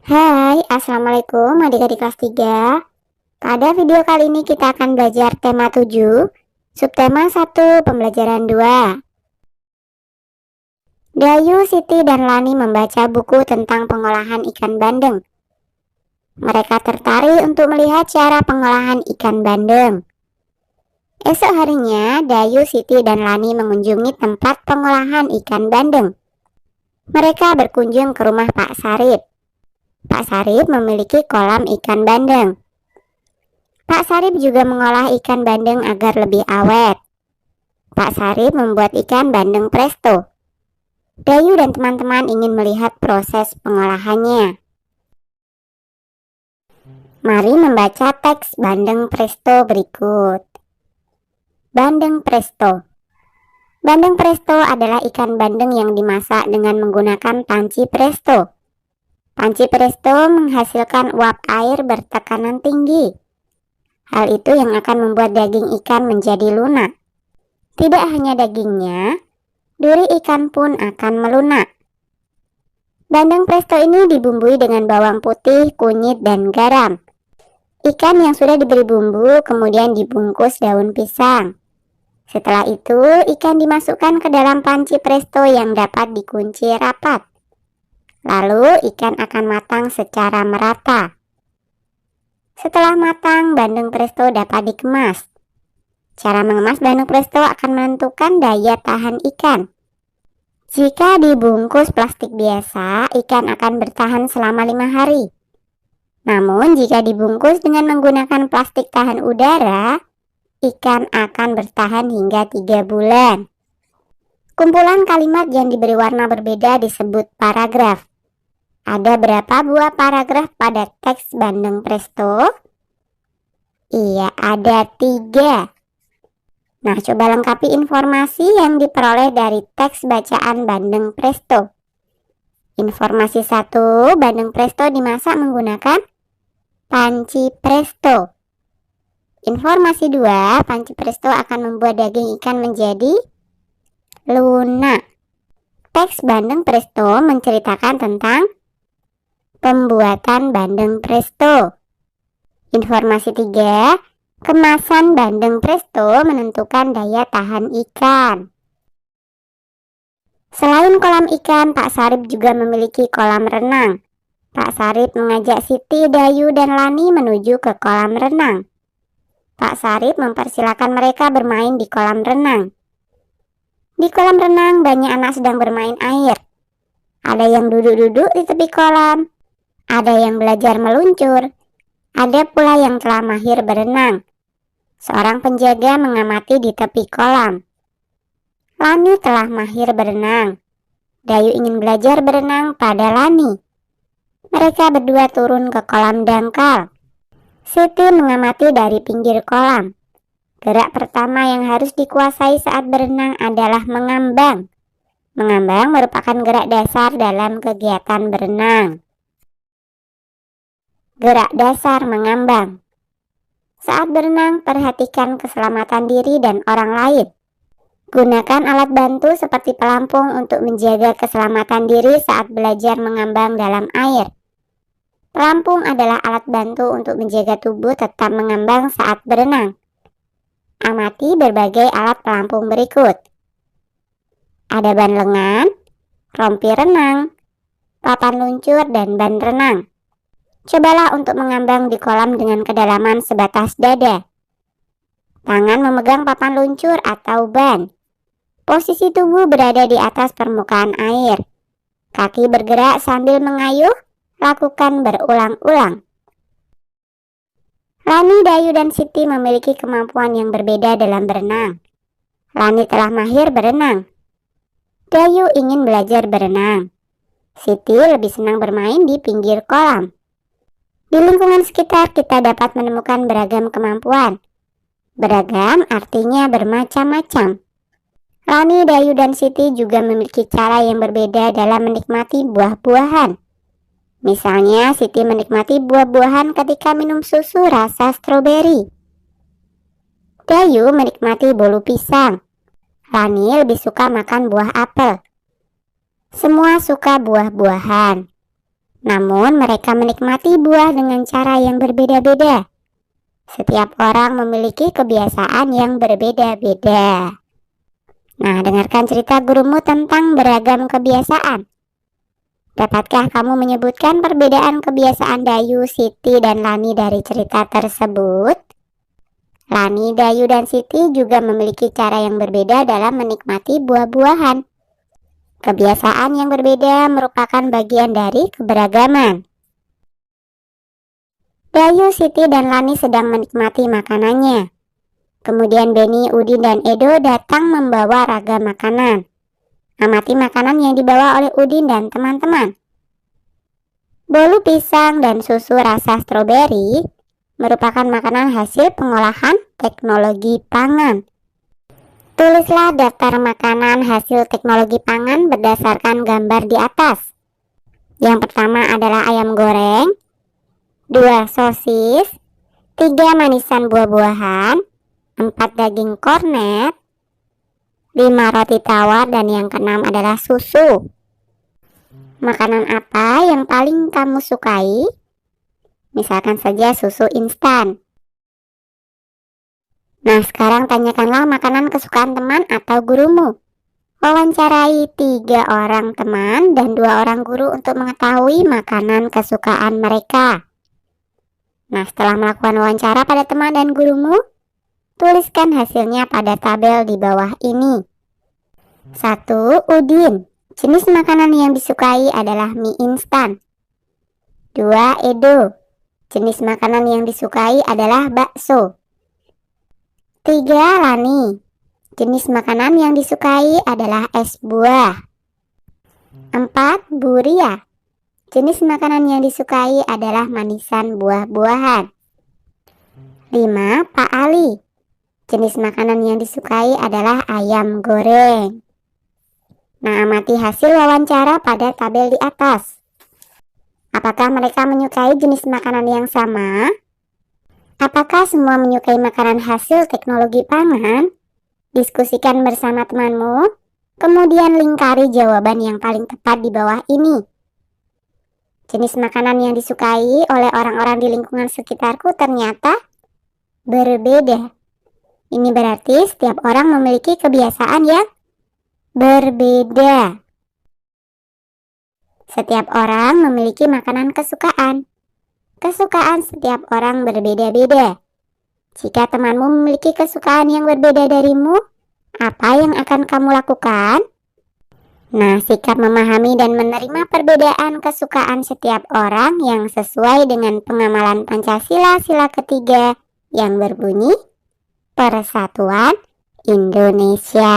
Hai, Assalamualaikum adik-adik kelas 3. Pada video kali ini kita akan belajar tema 7, subtema 1, pembelajaran 2. Dayu, Siti, dan Lani membaca buku tentang pengolahan ikan bandeng. Mereka tertarik untuk melihat cara pengolahan ikan bandeng. Esok harinya, Dayu, Siti, dan Lani mengunjungi tempat pengolahan ikan bandeng. Mereka berkunjung ke rumah Pak Sarip. Pak Sarip memiliki kolam ikan bandeng. Pak Sarip juga mengolah ikan bandeng agar lebih awet. Pak Sarip membuat ikan bandeng presto. Dayu dan teman-teman ingin melihat proses pengolahannya. Mari membaca teks bandeng presto berikut. Bandeng presto. Bandeng presto adalah ikan bandeng yang dimasak dengan menggunakan panci presto. Panci presto menghasilkan uap air bertekanan tinggi. Hal itu yang akan membuat daging ikan menjadi lunak. Tidak hanya dagingnya, duri ikan pun akan melunak. Bandeng presto ini dibumbui dengan bawang putih, kunyit, dan garam. Ikan yang sudah diberi bumbu kemudian dibungkus daun pisang. Setelah itu, ikan dimasukkan ke dalam panci presto yang dapat dikunci rapat. Lalu ikan akan matang secara merata. Setelah matang, bandeng presto dapat dikemas. Cara mengemas bandeng presto akan menentukan daya tahan ikan. Jika dibungkus plastik biasa, ikan akan bertahan selama 5 hari. Namun jika dibungkus dengan menggunakan plastik tahan udara, ikan akan bertahan hingga 3 bulan. Kumpulan kalimat yang diberi warna berbeda disebut paragraf. Ada berapa buah paragraf pada teks bandeng presto? Iya, ada 3. Nah, coba lengkapi informasi yang diperoleh dari teks bacaan bandeng presto. Informasi 1, bandeng presto dimasak menggunakan panci presto. Informasi 2, panci presto akan membuat daging ikan menjadi lunak. Teks bandeng presto menceritakan tentang pembuatan bandeng presto. Informasi 3, kemasan bandeng presto menentukan daya tahan ikan. Selain kolam ikan, Pak Sarip juga memiliki kolam renang. Pak Sarip mengajak Siti, Dayu, dan Lani menuju ke kolam renang. Pak Sarip mempersilahkan mereka bermain di kolam renang. Di kolam renang banyak anak sedang bermain air. Ada yang duduk-duduk di tepi kolam. Ada yang belajar meluncur, ada pula yang telah mahir berenang. Seorang penjaga mengamati di tepi kolam. Lani telah mahir berenang. Dayu ingin belajar berenang pada Lani. Mereka berdua turun ke kolam dangkal. Siti mengamati dari pinggir kolam. Gerak pertama yang harus dikuasai saat berenang adalah mengambang. Mengambang merupakan gerak dasar dalam kegiatan berenang. Gerak dasar mengambang. Saat berenang, perhatikan keselamatan diri dan orang lain. Gunakan alat bantu seperti pelampung untuk menjaga keselamatan diri saat belajar mengambang dalam air. Pelampung adalah alat bantu untuk menjaga tubuh tetap mengambang saat berenang. Amati berbagai alat pelampung berikut. Ada ban lengan, rompi renang, papan luncur, dan ban renang. Cobalah untuk mengambang di kolam dengan kedalaman sebatas dada. Tangan memegang papan luncur atau ban. Posisi tubuh berada di atas permukaan air. Kaki bergerak sambil mengayuh, lakukan berulang-ulang. Lani, Dayu, dan Siti memiliki kemampuan yang berbeda dalam berenang. Lani telah mahir berenang. Dayu ingin belajar berenang. Siti lebih senang bermain di pinggir kolam. Di lingkungan sekitar kita dapat menemukan beragam kemampuan. Beragam artinya bermacam-macam. Lani, Dayu, dan Siti juga memiliki cara yang berbeda dalam menikmati buah-buahan. Misalnya, Siti menikmati buah-buahan ketika minum susu rasa stroberi. Dayu menikmati bolu pisang. Lani lebih suka makan buah apel. Semua suka buah-buahan. Namun mereka menikmati buah dengan cara yang berbeda-beda. Setiap orang memiliki kebiasaan yang berbeda-beda. Nah, dengarkan cerita gurumu tentang beragam kebiasaan. Dapatkah kamu menyebutkan perbedaan kebiasaan Dayu, Siti, dan Lani dari cerita tersebut? Lani, Dayu, dan Siti juga memiliki cara yang berbeda dalam menikmati buah-buahan. Kebiasaan yang berbeda merupakan bagian dari keberagaman. Dayu, Siti, dan Lani sedang menikmati makanannya. Kemudian Beni, Udin, dan Edo datang membawa ragam makanan. Amati makanan yang dibawa oleh Udin dan teman-teman. Bolu pisang dan susu rasa stroberi merupakan makanan hasil pengolahan teknologi pangan. Tulislah daftar makanan hasil teknologi pangan berdasarkan gambar di atas. Yang pertama adalah ayam goreng, 2 sosis, 3 manisan buah-buahan, 4 daging kornet, 5 roti tawar, dan yang keenam adalah susu. Makanan apa yang paling kamu sukai? Misalkan saja susu instan. Nah, sekarang tanyakanlah makanan kesukaan teman atau gurumu. Wawancarai 3 orang teman dan 2 orang guru untuk mengetahui makanan kesukaan mereka. Nah, setelah melakukan wawancara pada teman dan gurumu, tuliskan hasilnya pada tabel di bawah ini. 1. Udin. Jenis makanan yang disukai adalah mie instan. 2. Edo. Jenis makanan yang disukai adalah bakso. 3. Lani. Jenis makanan yang disukai adalah es buah. 4. Buria. Jenis makanan yang disukai adalah manisan buah-buahan. 5. Pak Ali. Jenis makanan yang disukai adalah ayam goreng. Nah, amati hasil wawancara pada tabel di atas. Apakah mereka menyukai jenis makanan yang sama? Apakah semua menyukai makanan hasil teknologi pangan? Diskusikan bersama temanmu, kemudian lingkari jawaban yang paling tepat di bawah ini. Jenis makanan yang disukai oleh orang-orang di lingkungan sekitarku ternyata berbeda. Ini berarti setiap orang memiliki kebiasaan yang berbeda. Setiap orang memiliki makanan kesukaan. Kesukaan setiap orang berbeda-beda. Jika temanmu memiliki kesukaan yang berbeda darimu, apa yang akan kamu lakukan? Nah, sikap memahami dan menerima perbedaan kesukaan setiap orang yang sesuai dengan pengamalan Pancasila sila ketiga yang berbunyi Persatuan Indonesia.